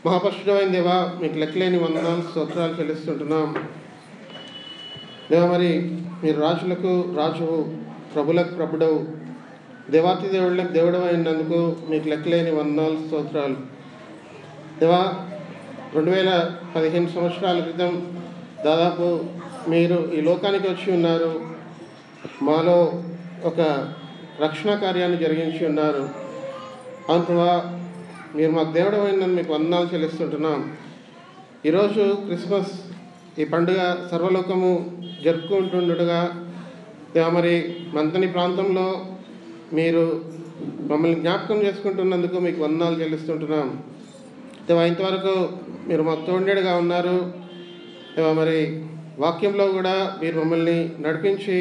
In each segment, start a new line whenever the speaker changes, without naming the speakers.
మహాపరిశుద్ధమైన దేవా, మీకు లెక్కలేని వందనాలు స్తోత్రాలు చెల్లిస్తుంటున్నాం. దేవా, మరి మీరు రాజులకు రాజువు, ప్రభులకు ప్రభుడవు, దేవాతి దేవుళ్ళకు దేవుడు అయినందుకు మీకు లెక్కలేని వందనాలు స్తోత్రాలు. దేవా, 2015 సంవత్సరాల క్రితం దాదాపు మీరు ఈ లోకానికి వచ్చి ఉన్నారు. మాలో ఒక రక్షణ కార్యాన్ని జరిగించి ఉన్నారు. అవును ప్రభా, మీరు మాకు దేవుడు అయినందుకు మీకు వందనాలు చెల్లిస్తుంటున్నాం. ఈరోజు క్రిస్మస్ ఈ పండుగ సర్వలోకము జరుపుకుంటుండగా మరి మంతని ప్రాంతంలో మీరు మమ్మల్ని జ్ఞాపకం చేసుకుంటున్నందుకు మీకు వందనాలు చెల్లిస్తుంటున్నాం. ఇంతవరకు మీరు మాకు తోడేడుగా ఉన్నారు. మరి వాక్యంలో కూడా మీరు మమ్మల్ని నడిపించి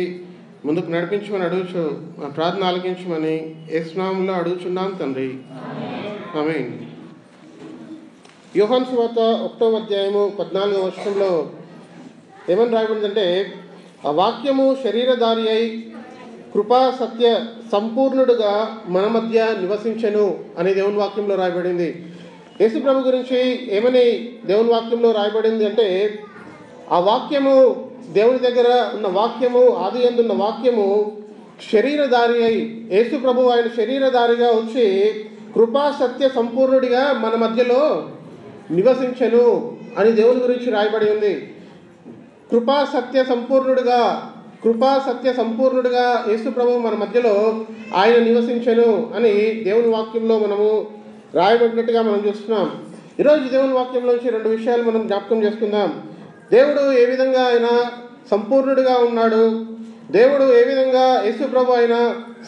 ముందుకు నడిపించమని అడుగుచు మా ప్రార్థన ఆలకించమని యేసు నామములో అడుగుచున్నాం తండ్రి, ఆమేన్. యోహాను సువార్త 1వ అధ్యాయము 14వ వచనంలో ఏమని రాయబడిందంటే, ఆ వాక్యము శరీరధారి అయి కృపా సత్య సంపూర్ణుడుగా మన మధ్య నివసించెను అని దేవుని వాక్యంలో రాయబడింది. యేసు ప్రభు గురించి ఏమని దేవుని వాక్యంలో రాయబడింది అంటే, ఆ వాక్యము దేవుని దగ్గర ఉన్న వాక్యము, ఆది యందు ఉన్న వాక్యము శరీరధారి అయి, యేసు ప్రభు ఆయన శరీరధారిగా వచ్చి కృపా సత్య సంపూర్ణుడిగా మన మధ్యలో నివసించెను అని దేవుని గురించి రాయబడి ఉంది. కృపా సత్య సంపూర్ణుడిగా యేసు ప్రభు మన మధ్యలో ఆయన నివసించెను అని దేవుని వాక్యంలో మనము రాయబడినట్టుగా మనం చూస్తున్నాం. ఈరోజు దేవుని వాక్యంలోంచి 2 విషయాలు మనం జ్ఞాపకం చేసుకుందాం. దేవుడు ఏ విధంగా ఆయన సంపూర్ణుడిగా ఉన్నాడు, దేవుడు ఏ విధంగా యేసు ప్రభు ఆయన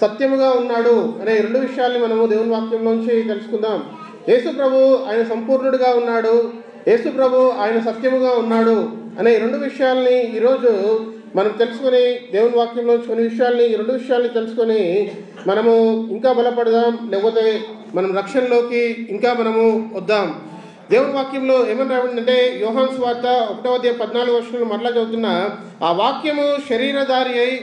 సత్యముగా ఉన్నాడు అనే 2 విషయాల్ని మనము దేవుని వాక్యంలోంచి తెలుసుకుందాం. యేసు ప్రభు ఆయన సంపూర్ణుడిగా ఉన్నాడు, యేసు ప్రభు ఆయన సత్యముగా ఉన్నాడు అనే 2 విషయాల్ని ఈరోజు మనం తెలుసుకొని దేవుని వాక్యంలోంచి కొన్ని విషయాల్ని, ఈ 2 విషయాల్ని తెలుసుకొని మనము ఇంకా బలపడదాం, లేకపోతే మనం రక్షణలోకి ఇంకా మనము వద్దాం. దేవుని వాక్యంలో ఏమని రాబడిందంటే, యోహాను సువార్త 1వ అధ్యాయం 14వ వచనంలో మరలా చదువుతున్నా, ఆ వాక్యము శరీరధారి అయి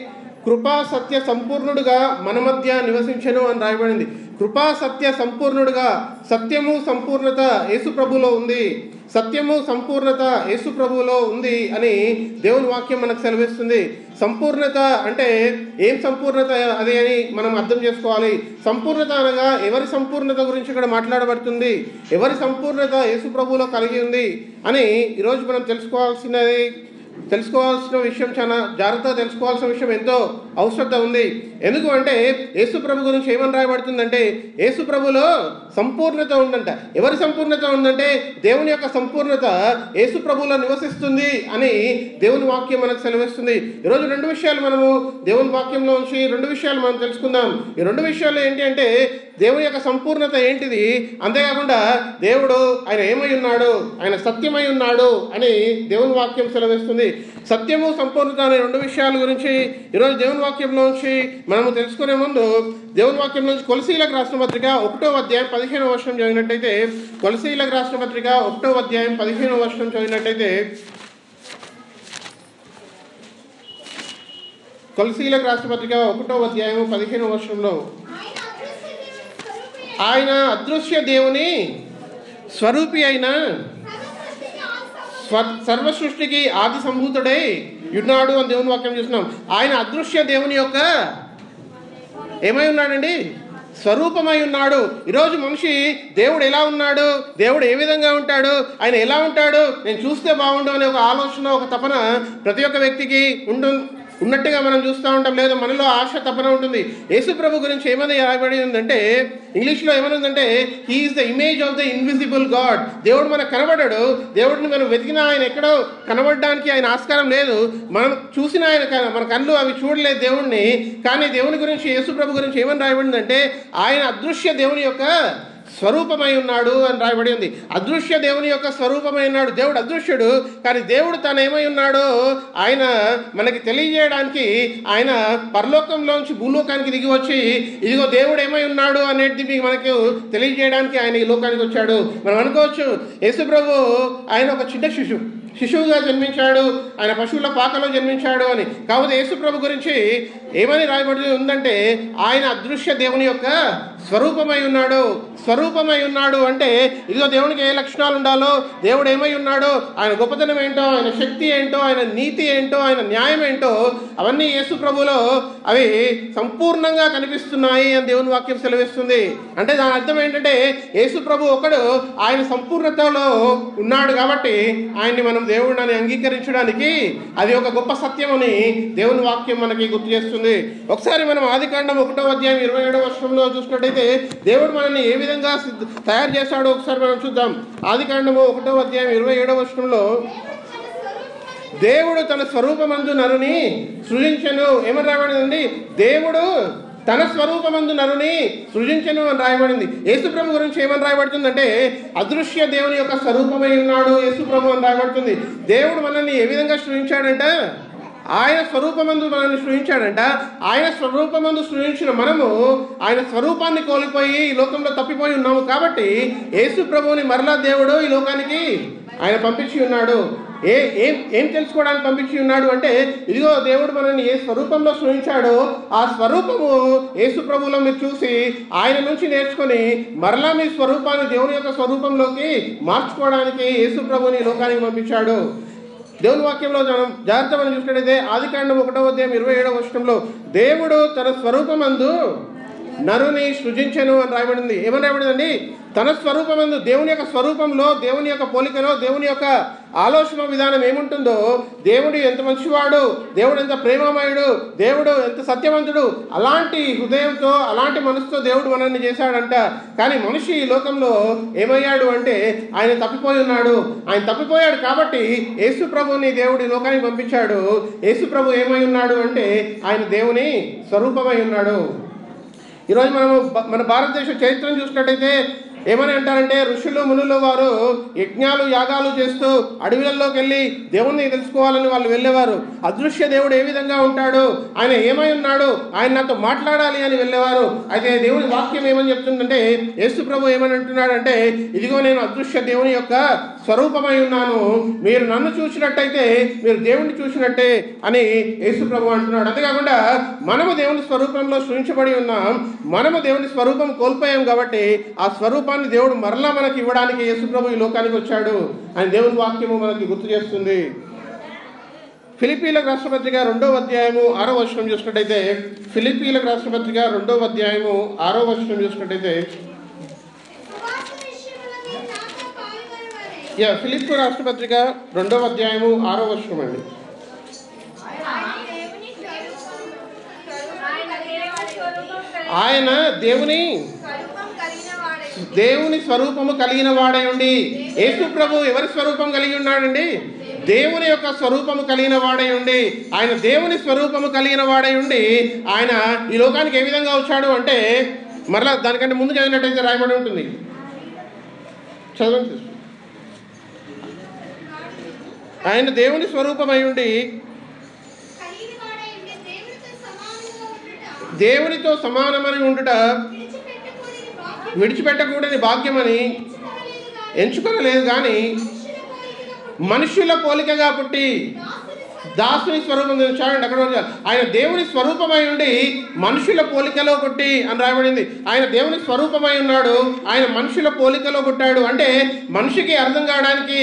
కృపా సత్య సంపూర్ణుడుగా మన మధ్య నివసించెను అని రాయబడింది. కృపా సత్య సంపూర్ణుడుగా, సత్యము సంపూర్ణత యేసు ప్రభువులో ఉంది, సత్యము సంపూర్ణత యేసు ప్రభువులో ఉంది అని దేవుని వాక్యం మనకు సెలవిస్తుంది. సంపూర్ణత అంటే ఏం సంపూర్ణత అది అని మనం అర్థం చేసుకోవాలి. సంపూర్ణత అనగా ఎవరి సంపూర్ణత గురించి ఇక్కడ మాట్లాడబడుతుంది, ఎవరి సంపూర్ణత యేసు ప్రభువులో కలిగి ఉంది అని ఈరోజు మనం తెలుసుకోవాల్సిన విషయం, చాలా జాగ్రత్తగా తెలుసుకోవాల్సిన విషయం ఎంతో అవసరత ఉంది. ఎందుకు అంటే యేసు ప్రభు గురించి ఏమని రాయబడుతుందంటే, యేసు ప్రభులో సంపూర్ణత ఉందంట. ఎవరి సంపూర్ణత ఉందంటే దేవుని యొక్క సంపూర్ణత యేసు ప్రభులో నివసిస్తుంది అని దేవుని వాక్యం మనకు సెలవిస్తుంది. ఈరోజు 2 విషయాలు మనము దేవుని వాక్యంలో ఉంచి 2 విషయాలు మనం తెలుసుకుందాం. ఈ 2 విషయాలు ఏంటి అంటే, దేవుని యొక్క సంపూర్ణత ఏంటిది, అంతేకాకుండా దేవుడు ఆయన ఏమై ఉన్నాడు, ఆయన సత్యమై ఉన్నాడు అని దేవుని వాక్యం సెలవిస్తుంది. సత్యము సంపూర్ణత అనే 2 విషయాల గురించి ఈరోజు దేవుని వాక్యంలోంచి మనము తెలుసుకునే ముందు దేవుని వాక్యంలోంచి కొలసీలకు రాసిన పత్రిక 1వ అధ్యాయం 15వ వచనం చదివినట్టయితే, కొలసీలకు రాసిన పత్రిక 1వ అధ్యాయం 15వ వచనం చదివినట్టయితే, కొలసీలకు రాసిన పత్రిక 1వ అధ్యాయం 15వ వచనంలో, ఆయన అదృశ్య దేవుని స్వరూపి అయిన సర్వ సృష్టికి ఆది సంభూతుడై ఉన్నాడు అని దేవుని వాక్యం చూస్తున్నాం. ఆయన అదృశ్య దేవుని యొక్క ఏమై ఉన్నాడండి, స్వరూపమై ఉన్నాడు. ఈరోజు మనిషి దేవుడు ఎలా ఉన్నాడు, దేవుడు ఏ విధంగా ఉంటాడు, ఆయన ఎలా ఉంటాడు, నేను చూస్తే బాగుండు అనే ఒక ఆలోచన, ఒక తపన ప్రతి ఒక్క వ్యక్తికి ఉన్నట్టుగా మనం చూస్తూ ఉంటాం. లేదా మనలో ఆశ తపన ఉంటుంది. యేసు ప్రభు గురించి ఏమని రాయబడి ఉందంటే, ఇంగ్లీష్లో ఏమని ఉందంటే, he is the image of the invisible God. దేవుడు మనకు కనబడ్డాడు. దేవుడిని మనం వెతికినా ఆయన ఎక్కడో కనబడడానికి ఆయన ఆస్కారం లేదు. మనం చూసిన ఆయన మన కళ్ళు అవి చూడలేదు దేవుణ్ణి. కానీ దేవుని గురించి, యేసు ప్రభు గురించి ఏమని రాయబడిందంటే, ఆయన అదృశ్య దేవుని యొక్క స్వరూపమై ఉన్నాడు అని రాయబడి ఉంది. అదృశ్య దేవుని యొక్క స్వరూపమై ఉన్నాడు. దేవుడు అదృశ్యుడు, కానీ దేవుడు తను ఏమై ఉన్నాడో ఆయన మనకి తెలియజేయడానికి ఆయన పరలోకంలోంచి భూలోకానికి దిగి వచ్చి, ఇదిగో దేవుడు ఏమై ఉన్నాడు అనేది మనకు తెలియజేయడానికి ఆయన ఈ లోకానికి వచ్చాడు. మనం అనుకోవచ్చు యేసు ప్రభు ఆయన ఒక చిన్న శిశువు, శిశువుగా జన్మించాడు, ఆయన పశువుల పాకలో జన్మించాడు అని. కాకపోతే యేసు ప్రభు గురించి ఏమని రాయబడి ఉందంటే ఆయన అదృశ్య దేవుని యొక్క స్వరూపమై ఉన్నాడు. స్వరూపమై ఉన్నాడు అంటే ఇదిగో దేవునికి ఏ లక్షణాలు ఉండాలో, దేవుడు ఏమై ఉన్నాడో, ఆయన గొప్పతనం ఏంటో, ఆయన శక్తి ఏంటో, ఆయన నీతి ఏంటో, ఆయన న్యాయం ఏంటో అవన్నీ యేసు ప్రభులో అవి సంపూర్ణంగా కనిపిస్తున్నాయి అని దేవుని వాక్యం సెలవిస్తుంది. అంటే దాని అర్థం ఏంటంటే యేసు ప్రభు ఒకడు ఆయన సంపూర్ణతలో ఉన్నాడు కాబట్టి ఆయన్ని మనం దేవుడిని అంగీకరించడానికి అది ఒక గొప్ప సత్యం అని దేవుని వాక్యం మనకి గుర్తు చేస్తుంది. ఒకసారి మనం ఆదికాండం 1వ అధ్యాయం 27వ వచనంలో చూసినట్టయితే దేవుడు మనల్ని ఏ విధంగా తయారు చేశాడో ఒకసారి మనం చూద్దాం. ఆదికాండము 1వ అధ్యాయం 27వ వచనంలో దేవుడు తన స్వరూపమందు నరుని సృజించెను ఏమని రాయబడిందండి? దేవుడు తన స్వరూపమందు నరుని సృజించెను అని రాయబడింది. యేసుప్రభు గురించి ఏమని రాయబడుతుందంటే అదృశ్య దేవుని యొక్క స్వరూపమై ఉన్నాడు యేసుప్రభు అని రాయబడుతుంది. దేవుడు మనల్ని ఏ విధంగా సృజించాడంట? ఆయన స్వరూపమందు మనల్ని సృజించాడంట. ఆయన స్వరూపమందు సృజించిన మనము ఆయన స్వరూపాన్ని కోల్పోయి ఈ లోకంలో తప్పిపోయి ఉన్నాము. కాబట్టి యేసు ప్రభువుని మరలా దేవుడు ఈ లోకానికి ఆయన పంపించి ఉన్నాడు. ఏం తెలుసుకోవడానికి పంపించి ఉన్నాడు అంటే ఇదిగో దేవుడు మనల్ని ఏ స్వరూపంలో సృజించాడో ఆ స్వరూపము యేసు ప్రభువులో మీరు చూసి ఆయన నుంచి నేర్చుకొని మరలా మీ స్వరూపాన్ని దేవుని యొక్క స్వరూపంలోకి మార్చుకోవడానికి యేసు ప్రభువుని ఈ లోకానికి పంపించాడు. దేవుని వాక్యంలో జాగ్రత్త మనం చూసినట్టయితే ఆదికాండం 1వ అధ్యాయం 27వ వచనంలో దేవుడు తన స్వరూపమందు నరుని సృజించెను అని రాయబడింది. ఏమని రాయబడిందండి? తన స్వరూపమందు, దేవుని యొక్క స్వరూపంలో, దేవుని యొక్క పోలికలో, దేవుని యొక్క ఆలోచన విధానం ఏముంటుందో, దేవుడు ఎంత మంచివాడు, దేవుడు ఎంత ప్రేమమయుడు, దేవుడు ఎంత సత్యవంతుడు, అలాంటి హృదయంతో అలాంటి మనసుతో దేవుడు మనల్ని చేశాడంట. కానీ మనిషి ఈ లోకంలో ఏమయ్యాడు అంటే ఆయన తప్పిపోయి ఉన్నాడు. ఆయన తప్పిపోయాడు కాబట్టి యేసు ప్రభుని దేవుడు ఈ లోకానికి పంపించాడు. యేసు ప్రభు ఏమై ఉన్నాడు అంటే ఆయన దేవుని స్వరూపమై ఉన్నాడు. ఈరోజు మనము మన భారతదేశ చరిత్రను చూసినట్టయితే ఏమని అంటారంటే ఋషులు మునులు వారు యజ్ఞాలు యాగాలు చేస్తూ అడవులలోకి వెళ్ళి దేవుణ్ణి తెలుసుకోవాలని వాళ్ళు వెళ్ళేవారు. అదృశ్య దేవుడు ఏ విధంగా ఉంటాడు, ఆయన ఏమై ఉన్నాడు, ఆయన నాతో మాట్లాడాలి అని వెళ్ళేవారు. అయితే దేవుని వాక్యం ఏమని చెప్తుందంటే యేసు ప్రభు ఏమని అంటున్నాడంటే ఇదిగో నేను అదృశ్య దేవుని యొక్క స్వరూపమై ఉన్నాను, మీరు నన్ను చూసినట్టయితే మీరు దేవుణ్ణి చూసినట్టే అని యేసు ప్రభు అంటున్నాడు. అంతేకాకుండా మనము దేవుని స్వరూపంలో సృష్టించబడి ఉన్నాం. మనము దేవుని స్వరూపం కోల్పోయాం కాబట్టి ఆ స్వరూపం దేవుడు మరలా మనకి ఇవ్వడానికి యేసు ప్రభు ఈ లోకానికి వచ్చాడు అని దేవుని వాక్యము మనకి గుర్తు చేస్తుంది. ఫిలిప్పీలకు రాసిన పత్రిక 2వ అధ్యాయము 6వ వచనం చూసినట్టయితే ఫిలిప్పీలకు రాసిన పత్రిక 2వ అధ్యాయము 6వ వచనం చూసినట్టయితే ఫిలిప్పీ రాష్ట్ర పత్రిక 2వ అధ్యాయము 6వ వచనం అండి. ఆయన దేవుని స్వరూపము కలిగిన వాడై ఉండి, యేసు ప్రభు ఎవరి స్వరూపం కలిగి ఉన్నాడండి? దేవుని యొక్క స్వరూపము కలిగిన వాడై ఉండి, ఆయన దేవుని స్వరూపము కలిగిన వాడై ఉండి ఆయన ఈ లోకానికి ఏ విధంగా వచ్చాడు అంటే మరలా దానికంటే ముందు చదివినట్టయితే రాయబడి ఉంటుంది. చదవండి. ఆయన దేవుని స్వరూపమై ఉండి దేవునితో సమానమని ఉండుట విడిచిపెట్టకూడని భాగ్యమని ఎంచుకోలేదు, కానీ మనుష్యుల పోలికగా పుట్టి దాసుని స్వరూపం చూడండి అక్కడ ఆయన దేవుని స్వరూపమై ఉండి మనుషుల పోలికలో పుట్టి అని రాయబడింది. ఆయన దేవుని స్వరూపమై ఉన్నాడు, ఆయన మనుషుల పోలికలో పుట్టాడు. అంటే మనిషికి అర్థం కావడానికి,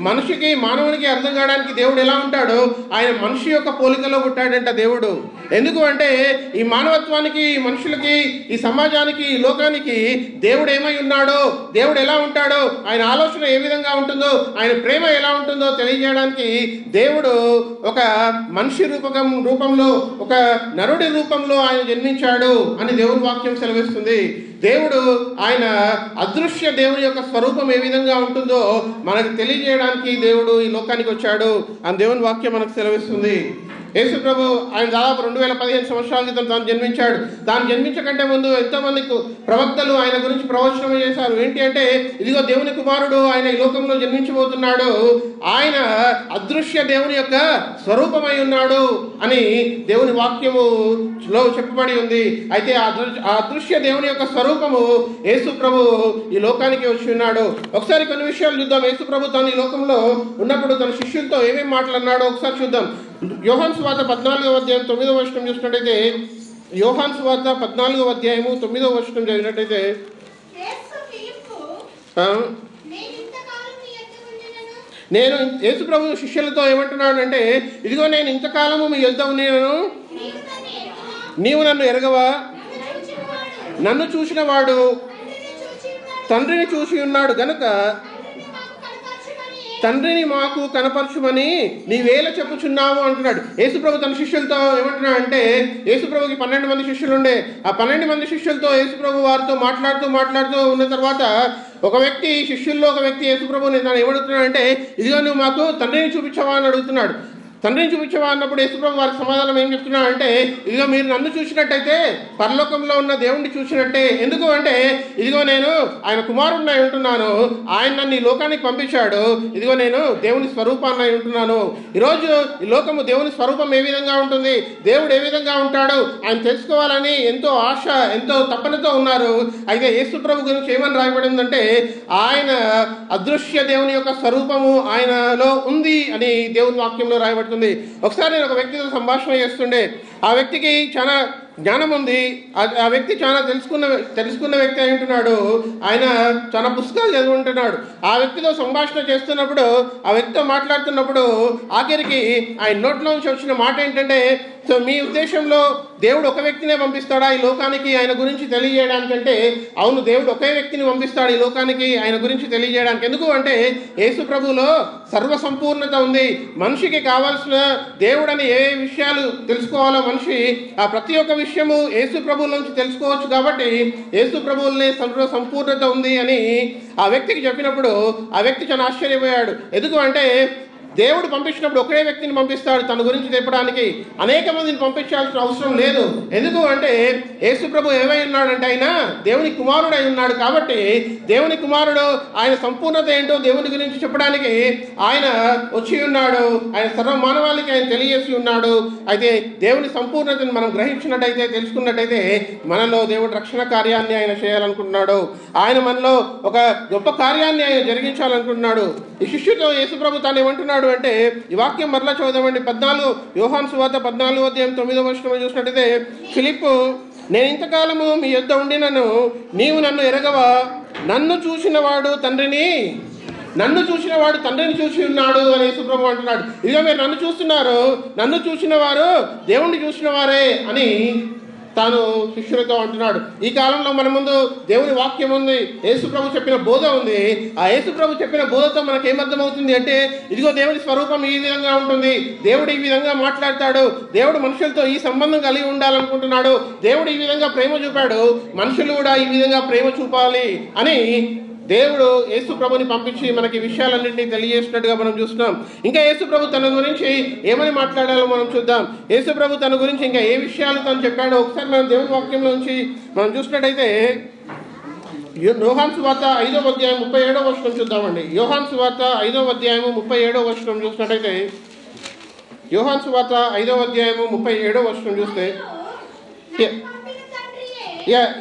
మనిషికి మానవునికి అర్థం కావడానికి దేవుడు ఎలా ఉంటాడు, ఆయన మనిషి యొక్క పోలికలో పుట్టాడంట దేవుడు. ఎందుకు అంటే ఈ మానవత్వానికి, మనుషులకి, ఈ సమాజానికి, ఈ లోకానికి దేవుడు ఏమై ఉన్నాడో, దేవుడు ఎలా ఉంటాడో, ఆయన ఆలోచన ఏ విధంగా ఉంటుందో, ఆయన ప్రేమ ఎలా ఉంటుందో తెలియజేయడానికి దేవుడు ఒక మనిషి రూపంలో, ఒక నరుడి రూపంలో ఆయన జన్మించాడు అని దేవుని వాక్యం సెలవిస్తుంది. దేవుడు ఆయన అదృశ్య దేవుని యొక్క స్వరూపం ఏ విధంగా ఉంటుందో మనకు తెలియజేయడానికి దేవుడు ఈ లోకానికి వచ్చాడు అని దేవుని వాక్యం మనకు సెలవిస్తుంది. యేసు ప్రభు ఆయన దాదాపు 2015 సంవత్సరాల క్రితం తాను జన్మించాడు. తాను జన్మించకంటే ముందు ఎంతోమంది ప్రవక్తలు ఆయన గురించి ప్రవచనం చేశారు. ఏంటి అంటే ఇదిగో దేవుని కుమారుడు ఆయన ఈ లోకంలో జన్మించబోతున్నాడు, ఆయన అదృశ్య దేవుని యొక్క స్వరూపమై ఉన్నాడు అని దేవుని వాక్యములో చెప్పబడి ఉంది. అయితే ఆ అదృశ్య దేవుని యొక్క స్వరూపం స్వరూపము యేసు ప్రభు ఈ లోకానికి వచ్చి ఉన్నాడు. ఒకసారి కొన్ని విషయాలు చూద్దాం. యేసు ప్రభు తాను ఈ లోకంలో ఉన్నప్పుడు తన శిష్యులతో ఏమేమి మాట్లాడినాడో ఒకసారి చూద్దాం. యోహాను సువార్త 14వ అధ్యాయం 9వ వచనం చూసినట్టయితే, యోహాను సువార్త 14వ అధ్యాయము 9వ వచనం చదివినట్టయితే, నేను యేసు ప్రభు శిష్యులతో ఏమంటున్నాడు అంటే, ఇదిగో నేను ఇంతకాలము మీ యొద్ద ఉన్నాను, నీవు నన్ను ఎరగవా? నన్ను చూసిన వాడు తండ్రిని చూసి ఉన్నాడు గనుక తండ్రిని మాకు కనపరచుమని నీవేళ చెప్పుచున్నావు అంటున్నాడు. యేసుప్రభు తన శిష్యులతో ఏమంటున్నాడు అంటే, యేసుప్రభుకి 12 మంది శిష్యులు ఉండే. ఆ 12 మంది శిష్యులతో యేసుప్రభు వారితో మాట్లాడుతూ ఉన్న తర్వాత ఒక వ్యక్తి, శిష్యుల్లో ఒక వ్యక్తి యేసుప్రభుని తను ఏమడుగుతున్నాడు అంటే, ఇదిగో నువ్వు మాకు తండ్రిని చూపించవా అని అడుగుతున్నాడు. తండ్రిని చూపించవా అన్నప్పుడు యేసుప్రభు వారికి సమాధానం ఏం చెప్తున్నాడు అంటే, ఇదిగో మీరు నన్ను చూసినట్టయితే పరలోకంలో ఉన్న దేవుణ్ణి చూసినట్టే. ఎందుకు అంటే, ఇదిగో నేను ఆయన కుమారుడిని అయి ఉంటున్నాను, ఆయన నన్ను ఈ లోకానికి పంపించాడు, ఇదిగో నేను దేవుని స్వరూపాన్ని అయి ఉంటున్నాను. ఈరోజు ఈ లోకము దేవుని స్వరూపం ఏ విధంగా ఉంటుంది, దేవుడు ఏ విధంగా ఉంటాడు ఆయన తెలుసుకోవాలని ఎంతో ఆశ, ఎంతో తపనతో ఉన్నారు. అయితే యేసుప్రభు గురించి ఏమని రాయబడిందంటే, ఆయన అదృశ్య దేవుని యొక్క స్వరూపము ఆయనలో ఉంది అని దేవుని వాక్యంలో రాయబడుతుంది. ఒకసారి నేను ఒక వ్యక్తితో సంభాషణ చేస్తుండే. ఆ వ్యక్తికి చాలా జ్ఞానం ఉంది. ఆ వ్యక్తి చాలా తెలుసుకున్న వ్యక్తి అయి ఉంటున్నాడు. ఆయన చాలా పుస్తకాలు చదువుంటున్నాడు. ఆ వ్యక్తితో సంభాషణ చేస్తున్నప్పుడు, ఆ వ్యక్తితో మాట్లాడుతున్నప్పుడు ఆఖరికి ఆయన నోట్లోంచి వచ్చిన మాట ఏంటంటే, సో మీ ఉద్దేశంలో దేవుడు ఒక వ్యక్తినే పంపిస్తాడా ఈ లోకానికి ఆయన గురించి తెలియజేయడానికంటే, అవును దేవుడు ఒకే వ్యక్తిని పంపిస్తాడు ఈ లోకానికి ఆయన గురించి తెలియజేయడానికి. ఎందుకు అంటే యేసు ప్రభువులో సర్వసంపూర్ణత ఉంది. మనిషికి కావాల్సిన దేవుడని ఏ విషయాలు తెలుసుకోవాలో మనిషి ఆ ప్రతి ఒక్క విషయము యేసు ప్రభువు నుంచి తెలుసుకోవచ్చు. కాబట్టి యేసు ప్రభువులనే సంపూర్ణత ఉంది అని ఆ వ్యక్తికి చెప్పినప్పుడు ఆ వ్యక్తి చాలా ఆశ్చర్యపోయాడు. ఎందుకు అంటే దేవుడు పంపించినప్పుడు ఒకే వ్యక్తిని పంపిస్తాడు తన గురించి చెప్పడానికి, అనేక మందిని పంపించాల్సిన అవసరం లేదు. ఎందుకు అంటే యేసు ప్రభు ఏమై ఉన్నాడంటే ఆయన దేవుని కుమారుడు అయి ఉన్నాడు. కాబట్టి దేవుని కుమారుడు ఆయన సంపూర్ణత ఏంటో దేవుని గురించి చెప్పడానికి ఆయన వచ్చి ఉన్నాడు. ఆయన సర్వ మానవాళికి ఆయన తెలియజేసి ఉన్నాడు. అయితే దేవుని సంపూర్ణతను మనం గ్రహించినట్టయితే, తెలుసుకున్నట్టయితే మనలో దేవుడు రక్షణ కార్యాన్ని ఆయన చేయాలనుకుంటున్నాడు. ఆయన మనలో ఒక గొప్ప కార్యాన్ని ఆయన జరిగించాలనుకుంటున్నాడు. ఈ శిష్యుతో యేసు ప్రభు తాను ఏమంటున్నాడు అంటే, ఈ వాక్యం మరలా చూద్దామండి. 14 యోహాను సువార్త 14వ అధ్యాయం 9వ వచనం చూసినట్టయితే, ఫిలిప్పు, నేను ఇంతకాలము మీ యొద్ద ఉండినను నీవు నన్ను ఎరగవా? నన్ను చూసిన వాడు తండ్రిని చూసి ఉన్నాడు అని యేసుప్రభు అంటున్నాడు. ఇదిగో మీరు నన్ను చూస్తున్నారు, నన్ను చూసిన వారు దేవుణ్ణి చూసిన వారే అని తాను శిష్యులతో అంటున్నాడు. ఈ కాలంలో మన ముందు దేవుని వాక్యం ఉంది, యేసుప్రభు చెప్పిన బోధ ఉంది. ఆ యేసుప్రభు చెప్పిన బోధతో మనకు ఏమర్థమవుతుంది అంటే, ఇదిగో దేవుని స్వరూపం ఈ విధంగా ఉంటుంది, దేవుడు ఈ విధంగా మాట్లాడతాడు, దేవుడు మనుషులతో ఈ సంబంధం కలిగి ఉండాలనుకుంటున్నాడు, దేవుడు ఈ విధంగా ప్రేమ చూపాడు, మనుషులు కూడా ఈ విధంగా ప్రేమ చూపాలి అని దేవుడు యేసు ప్రభుని పంపించి మనకి విషయాలన్నింటినీ తెలియజేసినట్టుగా మనం చూస్తున్నాం. ఇంకా యేసు ప్రభు తన గురించి ఏమని మాట్లాడాలో మనం చూద్దాం. యేసు ప్రభు తన గురించి ఇంకా ఏ విషయాలు తను చెప్పాడో ఒకసారి మనం దేవుని వాక్యం నుంచి మనం చూసినట్టయితే, యోహాను సువార్త 5వ అధ్యాయం 37వ వచనం చూద్దామండి. యోహాను సువార్త 5వ అధ్యాయము 37వ వచనం చూసినట్టయితే, యోహాను సువార్త 5వ అధ్యాయము 37వ వచనం చూస్తే,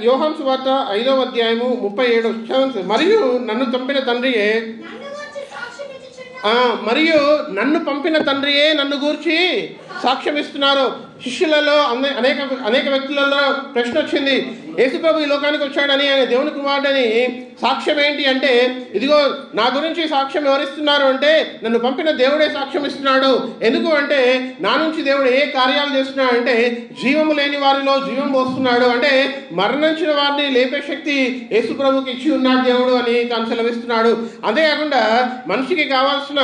యోహాను సువార్త 5వ అధ్యాయము 37 మరియు నన్ను పంపిన తండ్రియే నన్ను గూర్చి సాక్ష్యం ఇస్తున్నారు. శిష్యులలో అనేక వ్యక్తులలో ప్రశ్న వచ్చింది, యేసుప్రభు ఈ లోకానికి వచ్చాడని, ఆయన దేవుని కుమారుడని సాక్ష్యం ఏంటి అంటే, ఇదిగో నా గురించి సాక్ష్యం ఎవరిస్తున్నారు అంటే నన్ను పంపిన దేవుడే సాక్ష్యం ఇస్తున్నాడు. ఎందుకు అంటే నా నుంచి దేవుడు ఏ కార్యాలు చేస్తున్నాడు అంటే జీవము లేని వారిలో జీవం పోస్తున్నాడు, అంటే మరణించిన వారిని లేపే శక్తి యేసుప్రభుకి ఇచ్చి ఉన్నాడు దేవుడు అని తాను సెలవిస్తున్నాడు. అంతేకాకుండా మనిషికి కావాల్సిన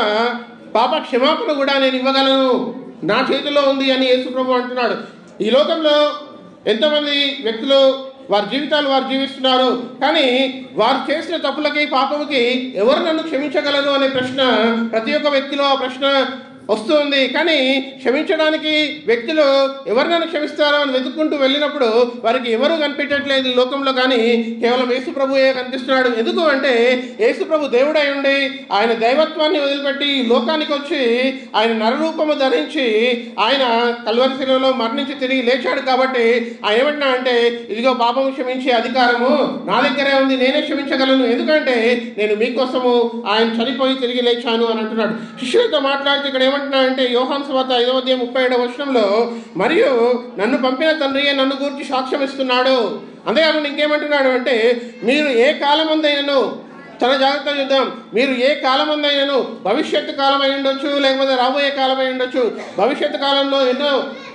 పాప క్షమాపణ కూడా నేను ఇవ్వగలను, నా చేతిలో ఉంది అని యేసుప్రభు అంటున్నాడు. ఈ లోకంలో ఎంతోమంది వ్యక్తులు వారి జీవితాలు వారు జీవిస్తున్నారు, కానీ వారు చేసిన తప్పులకి పాపముకి ఎవరు నన్ను క్షమించగలరు అనే ప్రశ్న ప్రతి ఒక్క వ్యక్తిలో ఆ ప్రశ్న వస్తుంది. కానీ క్షమించడానికి వ్యక్తులు ఎవరినైనా క్షమిస్తారో అని వెతుక్కుంటూ వెళ్ళినప్పుడు వారికి ఎవరు కనిపించట్లేదు లోకంలో, కానీ కేవలం యేసు ప్రభువే కనిపిస్తున్నాడు. ఎందుకు అంటే యేసు ప్రభు దేవుడై ఉండి ఆయన దైవత్వాన్ని వదిలిపెట్టి లోకానికి వచ్చి ఆయన నరరూపము ధరించి ఆయన కల్వరి శిలువలో మరణించి తిరిగి లేచాడు. కాబట్టి ఆయన ఏమంటున్నా అంటే ఇదిగో పాపము క్షమించే అధికారము నా దగ్గరే ఉంది, నేనే క్షమించగలను, ఎందుకంటే నేను మీకోసము ఆయన చనిపోయి తిరిగి లేచాను అని అంటున్నాడు. శిష్యులతో మాట్లాడుతూ ఇక్కడ ఏమంటున్నా అంటే యోహాను సువార్త 5:37 మరియు నన్ను పంపిన తండ్రియే నన్ను గూర్చి సాక్ష్యం ఇస్తున్నాడు. అంతేకాకుండా ఇంకేమంటున్నాడు అంటే మీరు ఏ కాలమందైనను, చాలా జాగ్రత్తగా చూద్దాం, మీరు ఏ కాలమందైనను, భవిష్యత్తు కాలం అయి ఉండొచ్చు, లేకపోతే రాబోయే కాలం అయి ఉండొచ్చు, భవిష్యత్తు కాలంలో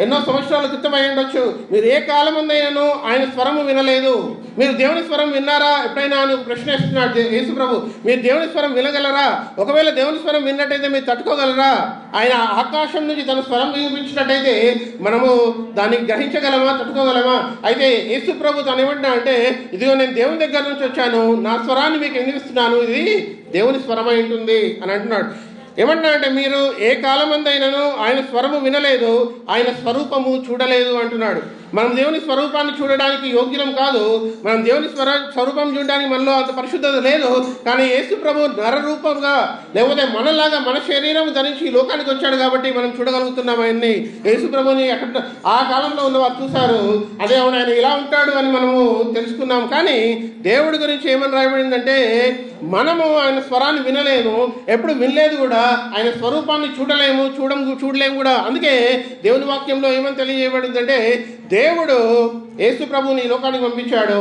ఎన్నో సంవత్సరాల క్రితం అయి ఉండొచ్చు, మీరు ఏ కాలమందైనను ఆయన స్వరము వినలేదు. మీరు దేవుని స్వరం విన్నారా ఎప్పుడైనా అని ప్రశ్న ఇస్తున్నాడు యేసు ప్రభు. మీరు దేవుని స్వరం వినగలరా? ఒకవేళ దేవుని స్వరం విన్నట్టయితే మీరు తట్టుకోగలరా? ఆయన ఆకాశం నుంచి తన స్వరం వినిపించినట్టయితే మనము దాన్ని గ్రహించగలమా, తట్టుకోగలమా? అయితే యేసు ప్రభు తను ఏమంటున్నా అంటే ఇదిగో నేను దేవుని దగ్గర నుంచి వచ్చాను, నా స్వరాన్ని మీకు వినిపిస్తున్నాను, ఇది దేవుని స్వరమై ఉంటుంది అని అంటున్నాడు. ఏమన్నా అంటే మీరు ఏ కాలమందైనను ఆయన స్వరము వినలేదు, ఆయన స్వరూపము చూడలేదు అంటున్నాడు. మనం దేవుని స్వరూపాన్ని చూడడానికి యోగ్యం కాదు, మనం దేవుని స్వరూపం చూడడానికి మనలో అంత పరిశుద్ధత లేదు. కానీ యేసు ప్రభు నరరూపంగా లేకపోతే మనలాగా మన శరీరం ధరించి ఈ లోకానికి వచ్చాడు కాబట్టి మనం చూడగలుగుతున్నాం ఆయన్ని. యేసు ప్రభుని అక్కడ ఆ కాలంలో ఉన్నవారు చూశారు, అదే అవును ఆయన ఇలా ఉంటాడు అని మనము తెలుసుకున్నాం. కానీ దేవుడి గురించి ఏమని రాయబడిందంటే మనము ఆయన స్వరాన్ని వినలేము, ఎప్పుడు వినలేదు కూడా, ఆయన స్వరూపాన్ని చూడలేము కూడా. అందుకే దేవుని వాక్యంలో ఏమని తెలియజేయబడిందంటే దేవుడు యేసు ప్రభుని ఈ లోకానికి పంపించాడు,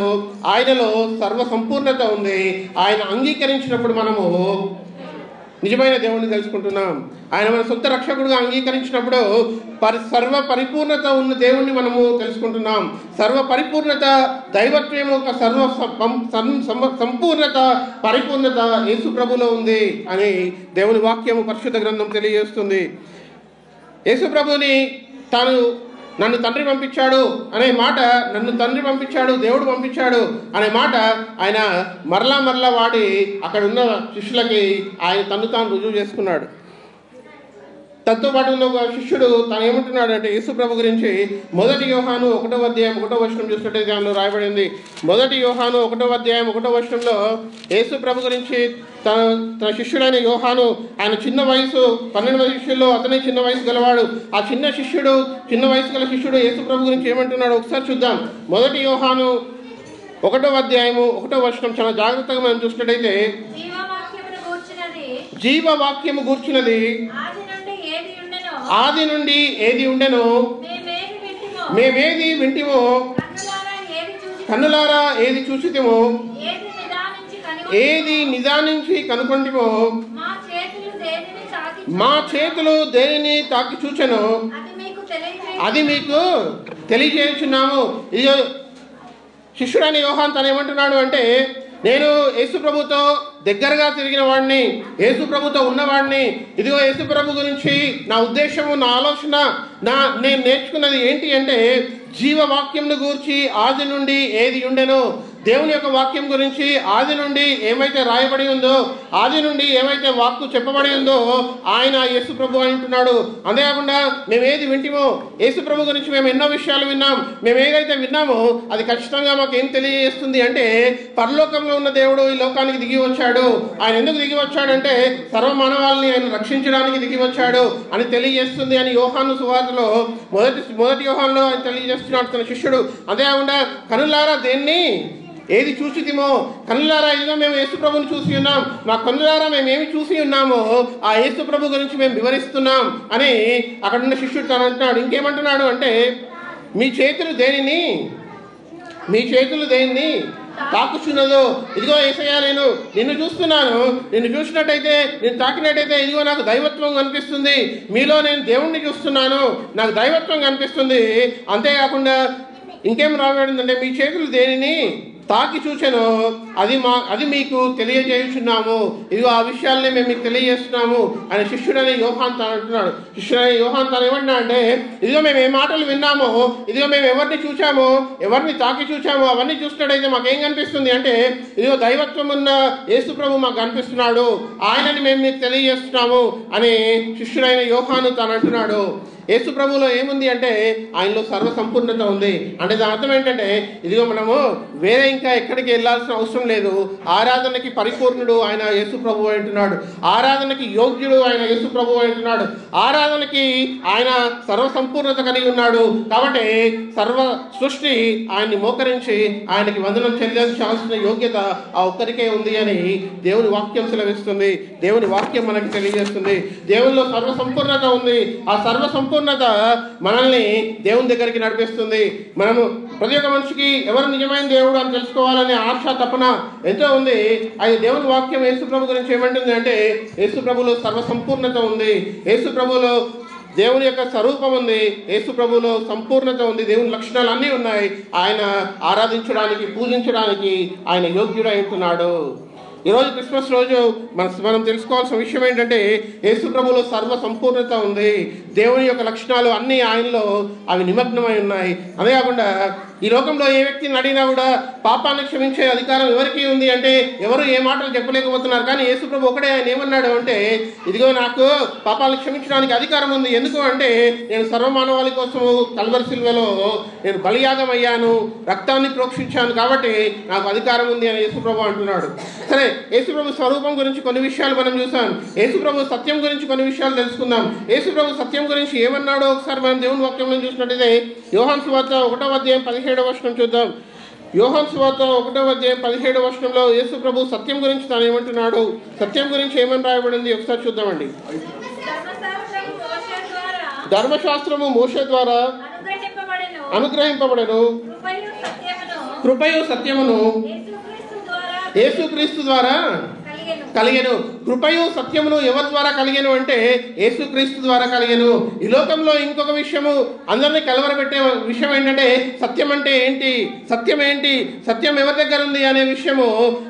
ఆయనలో సర్వ సంపూర్ణత ఉంది. ఆయన అంగీకరించినప్పుడు మనము నిజమైన దేవుడిని తెలుసుకుంటున్నాం. ఆయన మన సొంత రక్షకుడుగా అంగీకరించినప్పుడు సర్వ పరిపూర్ణత ఉన్న దేవుణ్ణి మనము తెలుసుకుంటున్నాం. సర్వ పరిపూర్ణత దైవత్వం యొక్క సంపూర్ణత పరిపూర్ణత యేసు ప్రభులో ఉంది అని దేవుని వాక్యము పరిశుద్ధ గ్రంథం తెలియజేస్తుంది. యేసు ప్రభుని తాను నన్ను తండ్రి పంపించాడు అనే మాట, నన్ను తండ్రి పంపించాడు, దేవుడు పంపించాడు అనే మాట ఆయన మరలా వాడి అక్కడ ఉన్న శిష్యులకి ఆయన తను తాను రుజువు చేసుకున్నాడు. తనతో పాటు ఉన్న ఒక శిష్యుడు తను ఏమంటున్నాడు అంటే యేసు ప్రభు గురించి 1 యోహాను 1:1 చూసినట్టయితే దానిలో రాయబడింది. 1 యోహాను 1:1 యేసు ప్రభు గురించి తన శిష్యుడైన యోహాను, ఆయన చిన్న వయసు 12 మంది శిష్యుల్లో అతనే చిన్న వయసు గలవాడు. ఆ చిన్న వయసు గల శిష్యుడు యేసు ప్రభు గురించి ఏమంటున్నాడు ఒకసారి చూద్దాం. 1 యోహాను 1:1 చాలా జాగ్రత్తగా మనం చూసినట్టయితే జీవవాక్యము గూర్చినది ఆది నుండి ఏది ఉండెనో మేమేది వింటిమో, కన్నులారా ఏది చూసితిమో, ఏది నిదానించి కనుకొంటిమో, మా చేతులు దేనిని తాకి చూచెనో అది మీకు తెలియజేస్తున్నాము. ఇది శిష్యుడైన యోహాను తను ఏమంటున్నాడు అంటే నేను యేసు ప్రభుతో దగ్గరగా తిరిగిన వాడిని, యేసు ప్రభుతో ఉన్నవాడిని. ఇదిగో యేసు ప్రభు గురించి నా ఉద్దేశము, నా ఆలోచన, నేను నేర్చుకున్నది ఏంటి అంటే జీవవాక్యంను గూర్చి ఆది నుండి ఏది ఉండెనో, దేవుని యొక్క వాక్యం గురించి ఆది నుండి ఏమైతే రాయబడి ఉందో, ఆది నుండి ఏమైతే వాక్కు చెప్పబడి ఉందో ఆయన యేసు ప్రభు అంటున్నాడు. అంతేకాకుండా మేము ఏది వింటిమో, యేసు ప్రభు గురించి మేము ఎన్నో విషయాలు విన్నాం, మేము ఏదైతే విన్నామో అది ఖచ్చితంగా మాకు ఏం తెలియజేస్తుంది అంటే పరలోకంలో ఉన్న దేవుడు ఈ లోకానికి దిగి వచ్చాడు. ఆయన ఎందుకు దిగి వచ్చాడంటే సర్వమానవాళ్ళని ఆయన రక్షించడానికి దిగి వచ్చాడు అని తెలియజేస్తుంది అని యోహాను సువార్తలో మొదటి యోహానులో ఆయన తెలియజేస్తున్నాడు తన శిష్యుడు. అంతేకాకుండా కనులారా దేన్ని ఏది చూసితిమో, కన్నులారా ఇదిగో మేము యేసు ప్రభుని చూసి ఉన్నాం, మా కన్నులారా మేము ఏమి చూసి ఉన్నామో ఆ యేసు ప్రభు గురించి మేము వివరిస్తున్నాం అని అక్కడున్న శిష్యుడు తను అంటున్నాడు. ఇంకేమంటున్నాడు అంటే మీ చేతులు దేనిని తాకుచున్నదో, ఇదిగో యేసయ్యా నేను నిన్ను చూస్తున్నాను, నిన్ను చూసినట్టయితే, నేను తాకినట్టయితే ఇదిగో నాకు దైవత్వం కనిపిస్తుంది, మీలో నేను దేవుణ్ణి చూస్తున్నాను, నాకు దైవత్వం కనిపిస్తుంది. అంతేకాకుండా ఇంకేం రాబడిందంటే మీ చేతులు దేనిని తాకి చూచెనో అది మీకు తెలియజేయుచున్నాము. ఇదిగో ఆ విషయాలనే మేము మీకు తెలియజేస్తున్నాము అని శిష్యుడనే యోహాన్ తాను అంటున్నాడు. శిష్యుడనే యోహాన్ తాను ఏమన్నా అంటే, ఇదిగో మేము ఏ మాటలు విన్నామో, ఇదిగో మేము ఎవరిని చూసామో, ఎవరిని తాకి చూసామో అవన్నీ చూసినట్టయితే మాకేం కనిపిస్తుంది అంటే, ఇదిగో దైవత్వం ఉన్న యేసు ప్రభు మాకు కనిపిస్తున్నాడు, ఆయనని మేము మీకు తెలియజేస్తున్నాము అని శిష్యుడైన యోహాను తాను అంటున్నాడు. యేసు ప్రభువులో ఏముంది అంటే ఆయనలో సర్వసంపూర్ణత ఉంది. అంటే దాని అర్థం ఏంటంటే, ఇదిగో మనము వేరే ఇంకా ఎక్కడికి వెళ్ళాల్సిన అవసరం లేదు. ఆరాధనకి పరిపూర్ణుడు ఆయన యేసు ప్రభువు అంటున్నాడు. ఆరాధనకి యోగ్యుడు ఆయన యేసు ప్రభువు అంటున్నాడు. ఆరాధనకి ఆయన సర్వసంపూర్ణత కలిగి ఉన్నాడు. కాబట్టి సర్వ సృష్టి ఆయన్ని మోకరించి ఆయనకి వందనం చెల్లించాల్సిన యోగ్యత ఆ ఒక్కరికే ఉంది అని దేవుని వాక్యం సెలవిస్తుంది. దేవుని వాక్యం మనకి తెలియజేస్తుంది. దేవునిలో సర్వసంపూర్ణత ఉంది. ఆ సర్వసంపూర్ణత మనల్ని దేవుని దగ్గరికి నడిపిస్తుంది. మనము ప్రతి ఒక్క మనిషికి ఎవరు నిజమైన దేవుడు అని తెలుసుకోవాలనే ఆశ తపన ఎంతో ఉంది. అది దేవుని వాక్యం యేసు ప్రభు గురించి ఏమంటుంది అంటే, యేసు ప్రభులో సర్వసంపూర్ణత ఉంది, యేసు ప్రభులో దేవుని యొక్క స్వరూపం ఉంది, యేసు ప్రభులో సంపూర్ణత ఉంది, దేవుని లక్షణాలు అన్నీ ఉన్నాయి. ఆయన ఆరాధించడానికి, పూజించడానికి ఆయన యోగ్యుడై ఉంటున్నాడు. ఈరోజు క్రిస్మస్ రోజు మనం తెలుసుకోవాల్సిన విషయం ఏంటంటే, యేసు ప్రభులో సర్వ సంపూర్ణత ఉంది. దేవుని యొక్క లక్షణాలు అన్నీ ఆయనలో అవి నిమగ్నమై ఉన్నాయి. అదే కాకుండా ఈ లోకంలో ఏ వ్యక్తిని అడిగినా కూడా పాపాన్ని క్షమించే అధికారం ఎవరికి ఉంది అంటే ఎవరు ఏ మాటలు చెప్పలేకపోతున్నారు. కానీ యేసు ప్రభు ఒకడే ఆయన ఏమన్నాడు అంటే, ఇదిగో నాకు పాపాలను క్షమించడానికి అధికారం ఉంది. ఎందుకు అంటే, నేను సర్వమానవాళి కోసము కల్వరి సిలువలో నేను బలియాగం అయ్యాను, రక్తాన్ని ప్రోక్షించాను, కాబట్టి నాకు అధికారం ఉంది అని యేసు ప్రభు అంటున్నాడు. సరే, యేసు ప్రభు స్వరూపం గురించి కొన్ని విషయాలు మనం చూసాం. యేసు ప్రభు సత్యం గురించి కొన్ని విషయాలు తెలుసుకుందాం. యేసు ప్రభు సత్యం గురించి ఏమన్నాడో ఒకసారి మనం దేవుని వాక్యంలో చూసినట్టయితే యోహాను సువార్త 1వ అధ్యాయం 17వ వచనం చూద్దాం. యోహాను సువార్త 1వ అధ్యాయం 17వ వచనంలో యేసు ప్రభు సత్యం గురించి తాను ఏమంటున్నాడు, సత్యం గురించి ఏమని రాయబడింది ఒకసారి చూద్దామండి. ధర్మశాస్త్రము మోషే ద్వారా అనుగ్రహింపబడెను, కృపయు సత్యమును యేసుక్రీస్తు ద్వారా కలిగెను. కృపయు సత్యమును ఎవరి ద్వారా కలిగెను అంటే యేసుక్రీస్తు ద్వారా కలిగెను. ఈ లోకంలో ఇంకొక విషయము అందరినీ కలవరపెట్టే విషయం ఏంటంటే, సత్యం అంటే ఏంటి, సత్యం ఏంటి, సత్యం ఎవరి దగ్గర ఉంది అనే విషయము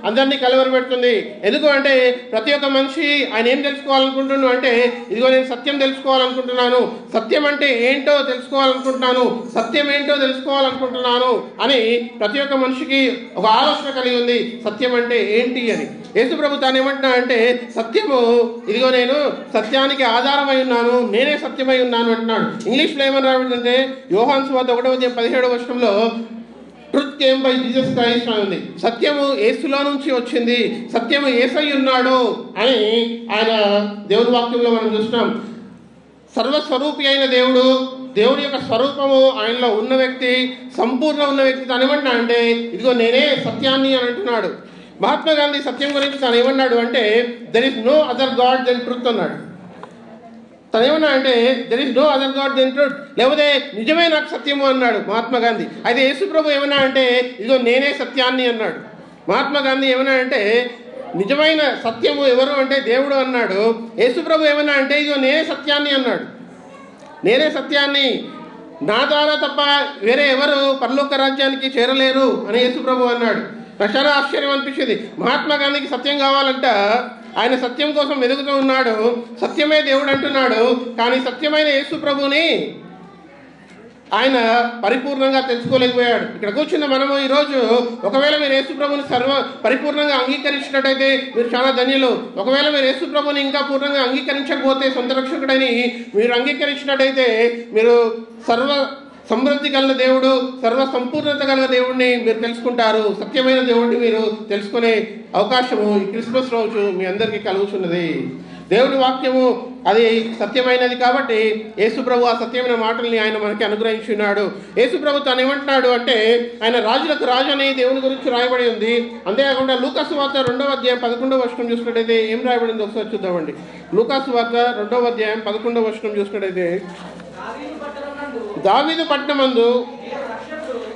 అందరినీ కలవరపెడుతుంది. ఎందుకు అంటే ప్రతి ఒక్క మనిషి ఆయన ఏం తెలుసుకోవాలనుకుంటున్నాను అంటే, ఇదిగో నేను సత్యం తెలుసుకోవాలనుకుంటున్నాను, సత్యం అంటే ఏంటో తెలుసుకోవాలనుకుంటున్నాను, సత్యం ఏంటో తెలుసుకోవాలనుకుంటున్నాను అని ప్రతి ఒక్క మనిషికి ఒక ఆలోచన కలిగి ఉంది, సత్యం అంటే ఏంటి అని. యేసు ప్రభు తాను ఏమంటున్నా అంటే, సత్యము ఇదిగో నేను సత్యానికి ఆధారమై ఉన్నాను, నేనే సత్యమై ఉన్నాను అంటున్నాడు. ఇంగ్లీష్లో ఏమని రాబడిందంటే, యోహాను సువార్త 1వ అధ్యాయం 17వ వచనంలో truth came by Jesus Christ అని ఉంది. సత్యము యేసులో నుంచి వచ్చింది, సత్యము యేసై ఉన్నాడు అని ఆయన దేవుని వాక్యంలో మనం చూస్తున్నాం. సర్వస్వరూపి అయిన దేవుడు, దేవుని యొక్క స్వరూపము ఆయనలో ఉన్న వ్యక్తి, సంపూర్ణ ఉన్న వ్యక్తి తాను ఏమంటున్నా అంటే, ఇదిగో నేనే సత్యాన్ని అని అంటున్నాడు. మహాత్మా గాంధీ సత్యం గురించి తాను ఏమన్నాడు అంటే, there is no other god than truth అన్నాడు. తను ఏమన్నా అంటే, there is no other god than truth, లేకపోతే నిజమే నాకు సత్యము అన్నాడు మహాత్మా గాంధీ. అయితే యేసు ప్రభు ఏమన్నా అంటే, ఇదిగో నేనే సత్యాన్ని అన్నాడు. మహాత్మా గాంధీ ఏమన్నా అంటే, నిజమైన సత్యము ఎవరు అంటే దేవుడు అన్నాడు. యేసు ప్రభు ఏమన్నా అంటే, ఇదిగో నేనే సత్యాన్ని అన్నాడు. నేనే సత్యాన్ని, నా ద్వారా తప్ప వేరే ఎవరు పరలోక రాజ్యానికి చేరలేరు అని యేసు ప్రభు అన్నాడు. నాకు చాలా ఆశ్చర్యం అనిపించింది. మహాత్మా గాంధీకి సత్యం కావాలంట, ఆయన సత్యం కోసం వెతుకుతూ ఉన్నాడు, సత్యమే దేవుడు అంటున్నాడు. కానీ సత్యమైన యేసు ప్రభుని ఆయన పరిపూర్ణంగా తెలుసుకోలేకపోయాడు. ఇక్కడ కూర్చున్న మనము ఈరోజు ఒకవేళ మీరు యేసు ప్రభుని పరిపూర్ణంగా అంగీకరించినట్టయితే మీరు చాలా ధన్యులు. ఒకవేళ మీరు యేసు ప్రభుని ఇంకా పూర్ణంగా అంగీకరించకపోతే, సొంత రక్షకుడని మీరు అంగీకరించినట్టయితే మీరు సర్వ సమృద్ధి కలిగిన దేవుడు, సర్వ సంపూర్ణత కలిగిన దేవుడిని మీరు తెలుసుకుంటారు. సత్యమైన దేవుడిని మీరు తెలుసుకునే అవకాశము ఈ క్రిస్మస్ రోజు మీ అందరికీ కలుగుతున్నది. దేవుని వాక్యము అది సత్యమైనది కాబట్టి యేసు ప్రభు ఆ సత్యమైన మాటల్ని ఆయన మనకి అనుగ్రహించున్నాడు. యేసు ప్రభు తాను ఏమంటున్నాడు అంటే, ఆయన రాజులకు రాజు అని దేవుని గురించి రాయబడి ఉంది. అంతేకాకుండా లూకా సువార్త 2వ అధ్యాయం 11వ వచనం చూసినట్టయితే ఏం రాయబడింది ఒకసారి చూద్దామండి. లూకా సువార్త 2వ అధ్యాయం 11వ వచనం చూసినట్టయితే, దావీదు పట్టణమందు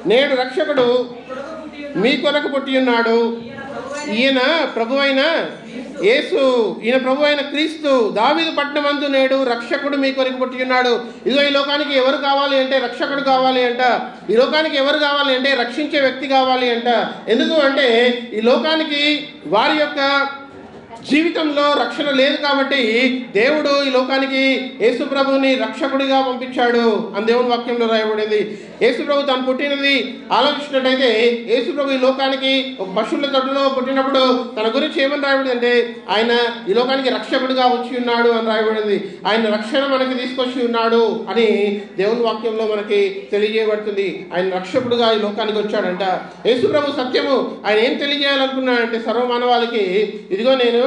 నేడు రక్షకుడు మీ కొరకు పుట్టి ఉన్నాడు, ఈయన ప్రభువైన యేసు ఈయన ప్రభు అయిన క్రీస్తు దావీదు పట్టణమందు నేడు రక్షకుడు మీ కొరకు పుట్టి ఉన్నాడు. ఇదిగో ఈ లోకానికి ఎవరు కావాలి అంటే రక్షకుడు కావాలి అంట. ఈ లోకానికి ఎవరు కావాలి అంటే రక్షించే వ్యక్తి కావాలి అంట. ఎందుకు అంటే ఈ లోకానికి వారి యొక్క జీవితంలో రక్షణ లేదు కాబట్టి దేవుడు ఈ లోకానికి యేసు ప్రభువుని రక్షకుడిగా పంపించాడు అని దేవుని వాక్యంలో రాయబడింది. యేసు ప్రభు తాను పుట్టినది ఆలోచించినట్టయితే యేసు ప్రభు ఈ లోకానికి ఒక పశువుల తొట్టులో పుట్టినప్పుడు తన గురించి ఏమని రాయబడింది అంటే ఆయన ఈ లోకానికి రక్షకుడిగా వచ్చి ఉన్నాడు అని రాయబడింది. ఆయన రక్షణ మనకి తీసుకొచ్చి ఉన్నాడు అని దేవుని వాక్యంలో మనకి తెలియజేయబడుతుంది. ఆయన రక్షకుడుగా ఈ లోకానికి వచ్చాడంట. యేసు ప్రభు సత్యము ఆయన ఏం తెలియజేయాలనుకున్నాడంటే సర్వమానవాళికి ఇదిగో నేను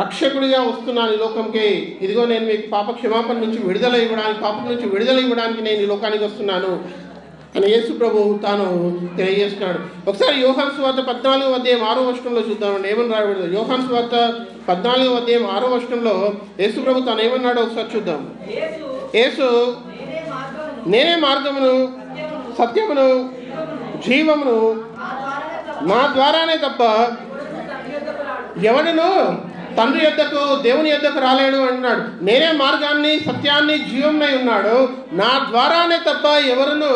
రక్షకుడిగా వస్తున్నాను ఈ లోకంకి. ఇదిగో నేను మీకు పాప క్షమాపణ నుంచి విడుదల ఇవ్వడానికి పాపం నుంచి విడుదల ఇవ్వడానికి నేను ఈ లోకానికి వస్తున్నాను అని యేసు ప్రభు తాను తెలియజేస్తున్నాడు. ఒకసారి యోహాను సువార్త 14:6 చూద్దామండి. ఏమని రాయబడింది? యోహాను సువార్త 14:6 యేసు ప్రభు తాను ఏమన్నాడో ఒకసారి చూద్దాం. యేసు నేనే మార్గమును సత్యమును జీవమును నా ద్వారానే తప్ప ఎవడును తండ్రి యొద్దకు దేవుని యొద్దకు రాలేడు అంటున్నాడు. నేనే మార్గాన్ని సత్యాన్ని జీవమునై ఉన్నాడు. నా ద్వారానే తప్ప ఎవరును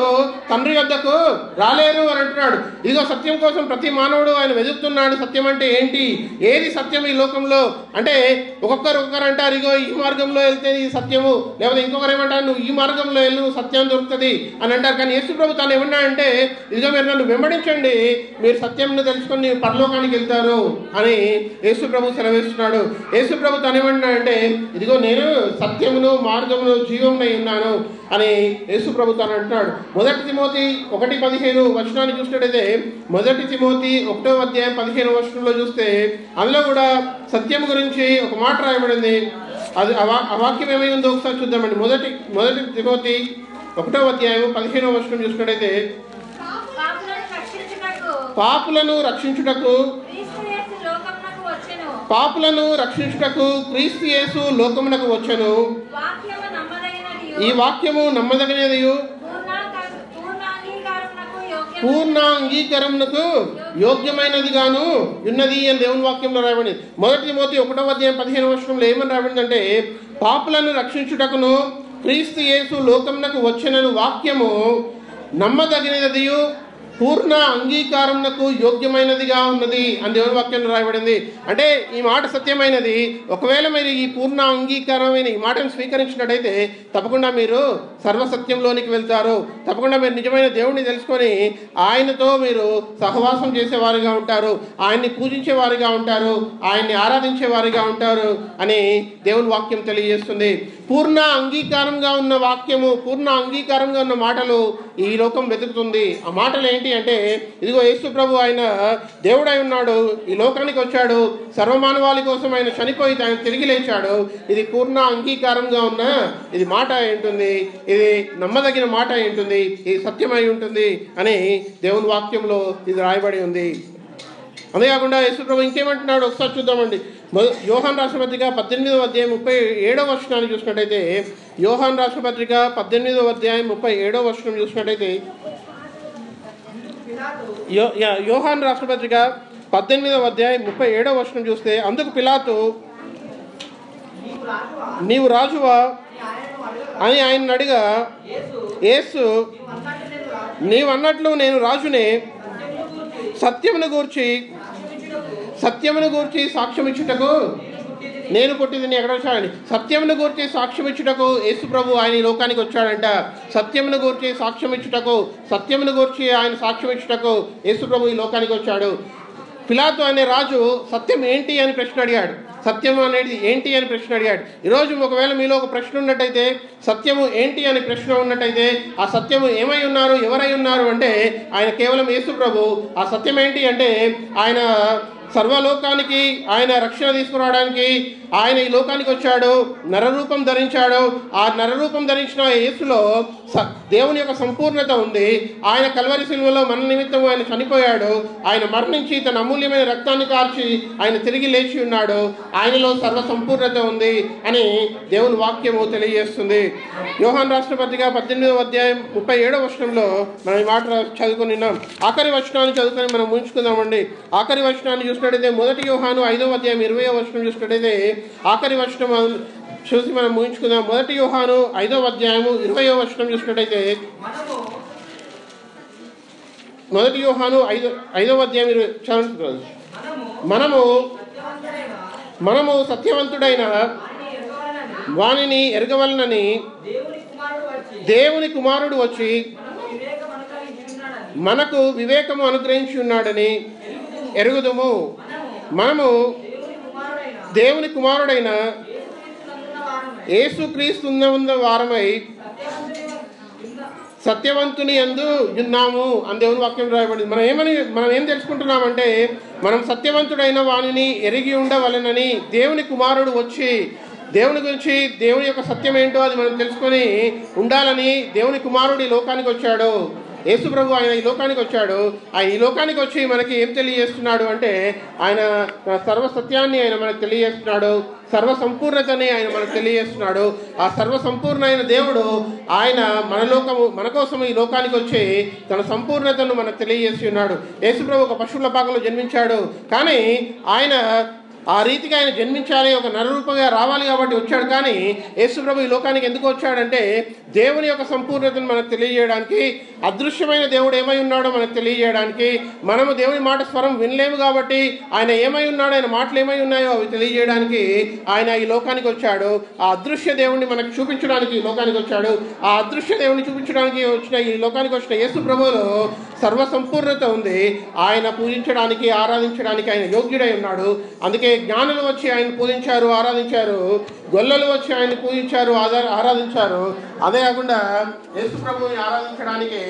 తండ్రి యొద్దకు రాలేరు అని అంటున్నాడు. ఇదిగో సత్యం కోసం ప్రతి మానవుడు ఆయన వెతుకుతున్నాడు. సత్యం అంటే ఏంటి? ఏది సత్యం ఈ లోకంలో అంటే ఒక్కొక్కరు అంటారు ఇగో ఈ మార్గంలో వెళ్తే ఈ సత్యము, లేకపోతే ఇంకొకరు ఏమంటారు నువ్వు ఈ మార్గంలో వెళ్ళు సత్యం దొరుకుతుంది అని అంటారు. కానీ యేసు ప్రభు తాను ఏమన్నాడంటే ఇదిగో మీరు నన్ను వెంబడించండి, మీరు సత్యంను తెలుసుకొని పరలోకానికి వెళ్తారు అని యేసు ప్రభు సెలవిస్తున్నాడు. యేసు ప్రభు తాను ఏమన్నాడంటే ఇదిగో నేను సత్యమును మార్గమును జీవమునై ఉన్నాను అని యేసు ప్రభు తాను అంటున్నాడు. 1 తిమోతి 1:15 చూసినట్టయితే 1 తిమోతి 1:15 చూస్తే అందులో కూడా సత్యం గురించి ఒక మాట రాయబడింది. అది ఆ వాక్యం ఏమై ఉందో ఒకసారి చూద్దామండి. 1 తిమోతి 1:15 చూసినట్టయితే పాపులను రక్షించుటకు క్రీస్తు యేసు లోకమునకు వచ్చెను. ఈ వాక్యము నమ్మదగినదియు పూర్ణ అంగీకారమునకు యోగ్యమైనదిగాను ఉన్నది అని దేవుని వాక్యంలో రాయబడింది. 1 తిమోతి 1:15 ఏమని రాయబడిందంటే పాపులను రక్షించుటకును క్రీస్తు యేసు లోకమునకు వచ్చెనను వాక్యము నమ్మదగినదియు పూర్ణ అంగీకారమునకు యోగ్యమైనదిగా ఉన్నది అని దేవుని వాక్యంలో రాయబడింది. అంటే ఈ మాట సత్యమైనది. ఒకవేళ మీరు ఈ పూర్ణ అంగీకారమైన ఈ మాటను స్వీకరించినట్టయితే తప్పకుండా మీరు సర్వసత్యంలోనికి వెళ్తారు. తప్పకుండా మీరు నిజమైన దేవుడిని తెలుసుకొని ఆయనతో మీరు సహవాసం చేసేవారిగా ఉంటారు, ఆయన్ని పూజించేవారిగా ఉంటారు, ఆయన్ని ఆరాధించేవారిగా ఉంటారు అని దేవుని వాక్యం తెలియజేస్తుంది. పూర్ణ అంగీకారంగా ఉన్న వాక్యము, పూర్ణ అంగీకారంగా ఉన్న మాటలు ఈ లోకం వెతుకుతుంది. ఆ మాటలు ఏంటి అంటే ఇదిగో యేసు ప్రభు ఆయన దేవుడై ఉన్నాడు, ఈ లోకానికి వచ్చాడు, సర్వమానవాళి కోసం ఆయన చనిపోయి ఆయన తిరిగి లేచాడు. ఇది పూర్ణ అంగీకారంగా ఉన్న ఇది మాట ఉంటుంది, ఇది నమ్మదగిన మాట ఉంటుంది, ఇది సత్యమై ఉంటుంది అని దేవుని వాక్యంలో ఇది రాయబడి ఉంది. అంతేకాకుండా యేసు ప్రభు ఇంకేమంటున్నాడు ఒకసారి చూద్దామండి. యోహాను రాసిన పత్రిక 18:37 చూసినట్టయితే యోహాను రాసిన పత్రిక 18:37 చూసినట్టయితే యోహాను రాసిన పత్రిక 18:37 చూస్తే అందుకు పిలాతు నీవు రాజువా అని ఆయన అడిగా యేసు నీవన్నట్లు నేను రాజునే, సత్యమును గూర్చి సాక్ష్యం ఇచ్చుటకు నేను పుట్టింది ఎక్కడ వచ్చాడని. సత్యమును గూర్చి సాక్ష్యం ఇచ్చుటకు యేసు ప్రభు ఆయన ఈ లోకానికి వచ్చాడంట. సత్యమును గూర్చి సాక్ష్యం ఇచ్చుటకు, సత్యమును గూర్చి ఆయన సాక్ష్యం ఇచ్చుటకు యేసు ప్రభు ఈ లోకానికి వచ్చాడు. పిలాతు అనే రాజు సత్యం ఏంటి అని ప్రశ్న అడిగాడు. సత్యం అనేది ఏంటి అని ప్రశ్న అడిగాడు. ఈరోజు ఒకవేళ మీలో ఒక ప్రశ్న ఉన్నట్టయితే, సత్యము ఏంటి అని ప్రశ్న ఉన్నట్టయితే, ఆ సత్యము ఏమై ఉన్నారు, ఎవరై ఉన్నారు అంటే ఆయన కేవలం యేసు ప్రభు. ఆ సత్యం ఏంటి అంటే ఆయన సర్వలోకానికి ఆయన రక్షణ తీసుకురావడానికి ఆయన ఈ లోకానికి వచ్చాడు, నరరూపం ధరించాడు. ఆ నరరూపం ధరించిన యేసులో దేవుని యొక్క సంపూర్ణత ఉంది. ఆయన కల్వరి శిలువలో మన నిమిత్తం ఆయన చనిపోయాడు. ఆయన మరణించి తన అమూల్యమైన రక్తాన్ని కార్చి ఆయన తిరిగి లేచి ఉన్నాడు. ఆయనలో సర్వ సంపూర్ణత ఉంది అని దేవుని వాక్యము తెలియజేస్తుంది. యోహాను రాసిన పత్రిక 18వ అధ్యాయం 37వ వచనంలో మనం ఈ మాట చదువుకున్నాం. ఆఖరి వచనాన్ని చదువుకొని మనం ముగించుకుందామండి. ఆఖరి వచనాన్ని చూసినట్టయితే 1 యోహాను 5వ అధ్యాయం 20వ వచనం చూసినట్టయితే ఆఖరి వచనం చూసి మనం ముగించుకుందాం. 1 యోహాను 5వ అధ్యాయము 20వ వచనం చూసినట్టయితే 1 యోహాను 5వ అధ్యాయం చదువుతున్నాం. మనము సత్యవంతుడైన వానిని ఎరగవలనని దేవుని కుమారుడు వచ్చి మనకు వివేకము అనుగ్రహించి ఉన్నాడని ఎరుగుదుము. మనము దేవుని కుమారుడైన యేసుక్రీస్తు వారమై సత్యవంతుని యందు ఉన్నాము అని దేవుని వాక్యం రాయబడింది. మనం ఏం తెలుసుకుంటున్నామంటే, మనం సత్యవంతుడైన వానిని ఎరిగి ఉండవలెనని దేవుని కుమారుడు వచ్చి దేవుని గురించి, దేవుని యొక్క సత్యం ఏంటో అది మనం తెలుసుకొని ఉండాలని దేవుని కుమారుడు ఈ లోకానికి వచ్చాడు. యేసు ప్రభు ఆయన ఈ లోకానికి వచ్చాడు. ఆయన ఈ లోకానికి వచ్చి మనకి ఏం తెలియజేస్తున్నాడు అంటే, ఆయన సర్వ సత్యాన్ని ఆయన మనకు తెలియజేస్తున్నాడు. సర్వ సంపూర్ణతని ఆయన మనకు తెలియజేస్తున్నాడు. ఆ సర్వ సంపూర్ణ అయిన దేవుడు ఆయన మన కోసం ఈ లోకానికి వచ్చి తన సంపూర్ణతను మనకు తెలియజేసి ఉన్నాడు. యేసు ప్రభు ఒక పశువుల పాకలో జన్మించాడు. కానీ ఆయన ఆ రీతిగా ఆయన జన్మించాలి, ఒక నరరూపంగా రావాలి కాబట్టి వచ్చాడు. కానీ యేసు ప్రభు ఈ లోకానికి ఎందుకు వచ్చాడంటే, దేవుని యొక్క సంపూర్ణతను మనకు తెలియజేయడానికి, అదృశ్యమైన దేవుడు ఏమై ఉన్నాడో మనకు తెలియజేయడానికి. మనము దేవుని మాట స్వరం వినలేము కాబట్టి ఆయన ఏమై ఉన్నాడో, ఆయన మాటలు ఏమై ఉన్నాయో అవి తెలియజేయడానికి ఆయన ఈ లోకానికి వచ్చాడు. ఆ అదృశ్య దేవుడిని మనకు చూపించడానికి ఈ లోకానికి వచ్చాడు. ఆ అదృశ్య దేవుడిని చూపించడానికి ఈ లోకానికి వచ్చిన యేసు ప్రభువులో సర్వ సంపూర్ణత ఉంది. ఆయన పూజించడానికి, ఆరాధించడానికి ఆయన యోగ్యుడై ఉన్నాడు. అందుకే జ్ఞానులు వచ్చి ఆయన పూజించారు, ఆరాధించారు. గొల్లలు వచ్చి ఆయన పూజించారు, ఆరాధించారు. అదే కాకుండా యేసు ప్రభువుని ఆరాధించడానికి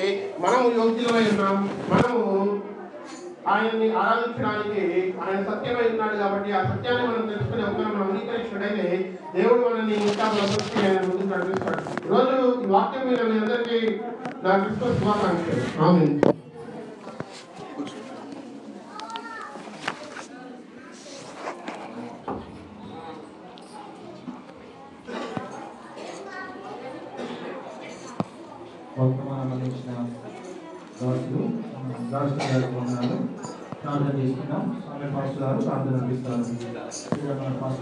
మనము యోగ్యులమై ఉన్నాం. మనము ఆయన్ని ఆరాధించడానికి ఆయన సత్యమై ఉన్నాడు కాబట్టి ఆ సత్యాన్ని మనం తెలుసుకుని మనం అంగీకరించినట్టయితే దేవుడు మనల్ని ఇంకా ముందుకు నడిపిస్తాడు. ఈరోజు ఈ వాక్యం మీద మీ అందరికీ నా క్రిస్మస్ శుభాకాంక్షలు. ఆమేన్.
వర్తమానం అందించిన ప్రార్థన చేసుకున్నాం. స్వామి పాస్టర్ గారు ప్రార్థన అందిస్తారు.